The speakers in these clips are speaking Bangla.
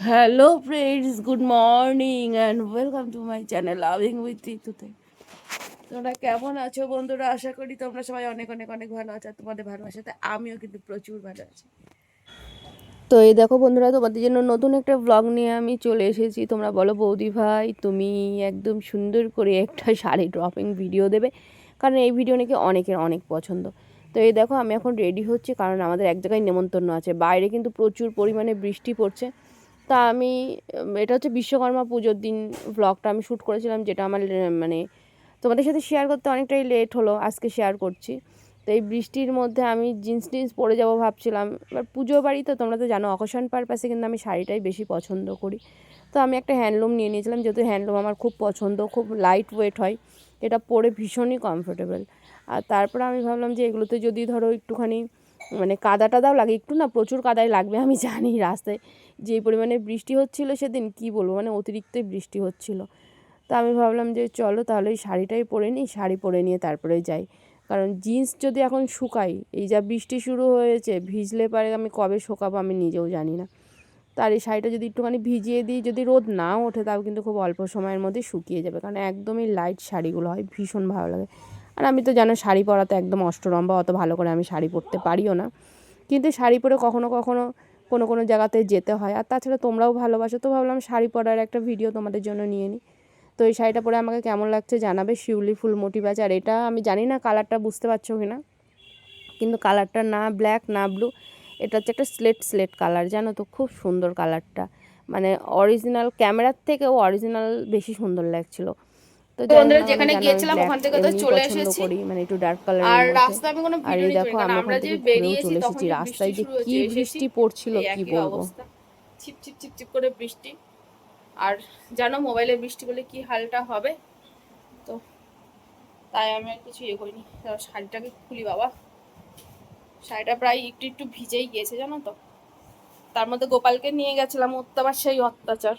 Hello friends, good morning and welcome to my channel loving with ঋতুতে। তোমরা কেমন আছো বন্ধুরা? আশা করি তোমরা সবাই অনেক অনেক অনেক ভালো আছো। তোমাদের ভালোবাসাতে আমিও কিন্তু প্রচুর ভালো আছি। তো এই দেখো বন্ধুরা, তোমাদের জন্য নতুন একটা ব্লগ নিয়ে আমি চলে এসেছি। তোমরা বলো বৌদি ভাই তুমি একদম সুন্দর করে একটা শাড়ি ড্রপিং ভিডিও দেবে, কারণ এই ভিডিও নাকি অনেকের অনেক পছন্দ। তো এই দেখো আমি এখন রেডি হচ্ছি, কারণ আমাদের এক জায়গায় নেমন্তন্ন আছে। বাইরে কিন্তু প্রচুর পরিমাণে বৃষ্টি পড়ছে। তা আমি এটা হচ্ছে বিশ্বকর্মা পুজোর দিন ব্লগটা আমি শ্যুট করেছিলাম, যেটা আমার মানে তোমাদের সাথে শেয়ার করতে অনেকটাই লেট হলো, আজকে শেয়ার করছি। তো এই বৃষ্টির মধ্যে আমি জিন্স টিন্স পরে যাবো ভাবছিলাম। এবার পুজো বাড়ি তো তোমরা তো জানো, অকেশন পারপাসে কিন্তু আমি শাড়িটাই বেশি পছন্দ করি। তো আমি একটা হ্যান্ডলুম নিয়ে নিয়েছিলাম, যেহেতু হ্যান্ডলুম আমার খুব পছন্দ, খুব লাইট ওয়েট হয়, এটা পরে ভীষণই কমফোর্টেবল। আর তারপরে আমি ভাবলাম যে এগুলোতে যদি ধরো একটুখানি মানে কাদা টাদাও লাগে, একটু না প্রচুর কাদাই লাগবে আমি জানি। রাস্তায় যে পরিমাণে বৃষ্টি হচ্ছিলো সেদিন কী বলবো, মানে অতিরিক্তই বৃষ্টি হচ্ছিলো। তা আমি ভাবলাম যে চলো তাহলে এই শাড়িটাই পরে নিই, শাড়ি পরে নিয়ে তারপরে যাই। কারণ জিন্স যদি এখন শুকাই, এই যা বৃষ্টি শুরু হয়েছে, ভিজলে পারে আমি কবে শুকাবো আমি নিজেও জানি না। তার এই শাড়িটা যদি একটুখানি ভিজিয়ে দিই, যদি রোদ নাও ওঠে, তাও কিন্তু খুব অল্প সময়ের মধ্যে শুকিয়ে যাবে, কারণ একদমই লাইট শাড়িগুলো হয়, ভীষণ ভালো লাগে। আর আমি তো জানো শাড়ি পরাতে একদম অষ্টরম্ভা, অত ভালো করে আমি শাড়ি পরতে পারিও না, কিন্তু শাড়ি পরে কখনো কখনো কোনো কোনো জায়গাতে যেতে হয়। আর তাছাড়া তোমরাও ভালোবাসো, তো ভাবলাম শাড়ি পরার একটা ভিডিও তোমাদের জন্য নিয়ে নিই। তো এই শাড়িটা পরে আমাকে কেমন লাগছে জানাবে। শিউলি ফুল মোটিভ আছে, আর এটা আমি জানি না কালারটা বুঝতে পারছো কি না, কিন্তু কালারটা না ব্ল্যাক না ব্লু, এটা হচ্ছে একটা স্লেট স্লেট কালার, জানো তো, খুব সুন্দর কালারটা। মানে অরিজিনাল ক্যামেরার থেকেও অরিজিনাল বেশি সুন্দর লাগছিলো। তো বন্ধুরা যেখানে গিয়েছিলাম ওখান থেকে তো চলে এসেছি, করি মানে একটু ডার্ক কালারের মধ্যে। রাস্তা আমি কোনো ভিডিও নিতে পারি, কারণ আমরা যে বেরিয়েছি তখন যে রাস্তায় যে কি বৃষ্টি পড়ছিল কি বলবো, ছিপ ছিপ ছিপ ছিপ করে বৃষ্টি। আর জানো মোবাইলে বৃষ্টি বলে কি হালটা হবে, তো তাই আমি আর কিছু ইয়ে করিনি। শাড়িটাকে খুলি বাবা, শাড়িটা প্রায় একটু একটু ভিজেই গিয়েছে জানো তো। তার মধ্যে গোপালকে নিয়ে গেছিলাম, অত্যাবার সেই অত্যাচার।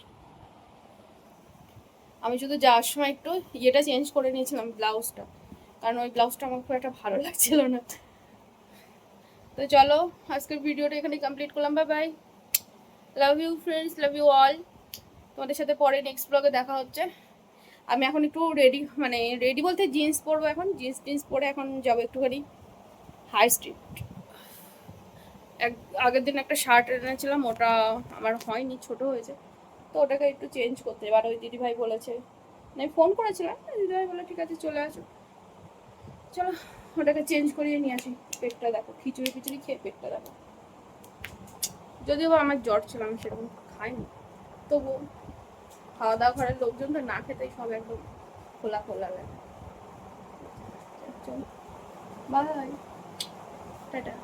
আমি শুধু যাওয়ার সময় একটু ইয়েটা চেঞ্জ করে নিয়েছিলাম, ব্লাউজটা, কারণ ওই ব্লাউজটা আমার খুব একটা ভালো লাগছিল না। তো চলো আজকের ভিডিওটা এখানে কমপ্লিট করলাম। Bye bye, love you friends, love you all. তোমাদের সাথে পরে নেক্সট ব্লগে দেখা হচ্ছে। আমি এখন একটু রেডি, মানে রেডি বলতে জিন্স পরবো, এখন জিন্স টিন্স পরে এখন যাবো একটুখানি হাই স্ট্রিট। আগের দিন একটা শার্ট এনেছিলাম, ওটা আমার হয়নি, ছোট হয়েছে, তো ওটাকে একটু চেঞ্জ করতে। এবার ওই দিদিভাই বলেছে, আমি ফোন করেছিলাম, দিদিভাই বলে ঠিক আছে চলে আসো, চলো ওটাকে চেঞ্জ করিয়ে নিয়ে আসি। পেটটা দেখো, খিচুড়ি ফিচুড়ি খেয়ে পেটটা দেখো। যদিও আমার জ্বর ছিল, আমি সেরকম খাইনি, তবু খাওয়া দাওয়া ঘরের লোকজন তো না খেতেই সব একদম খোলা খোলা লাগে। চলো বাই, টাটা।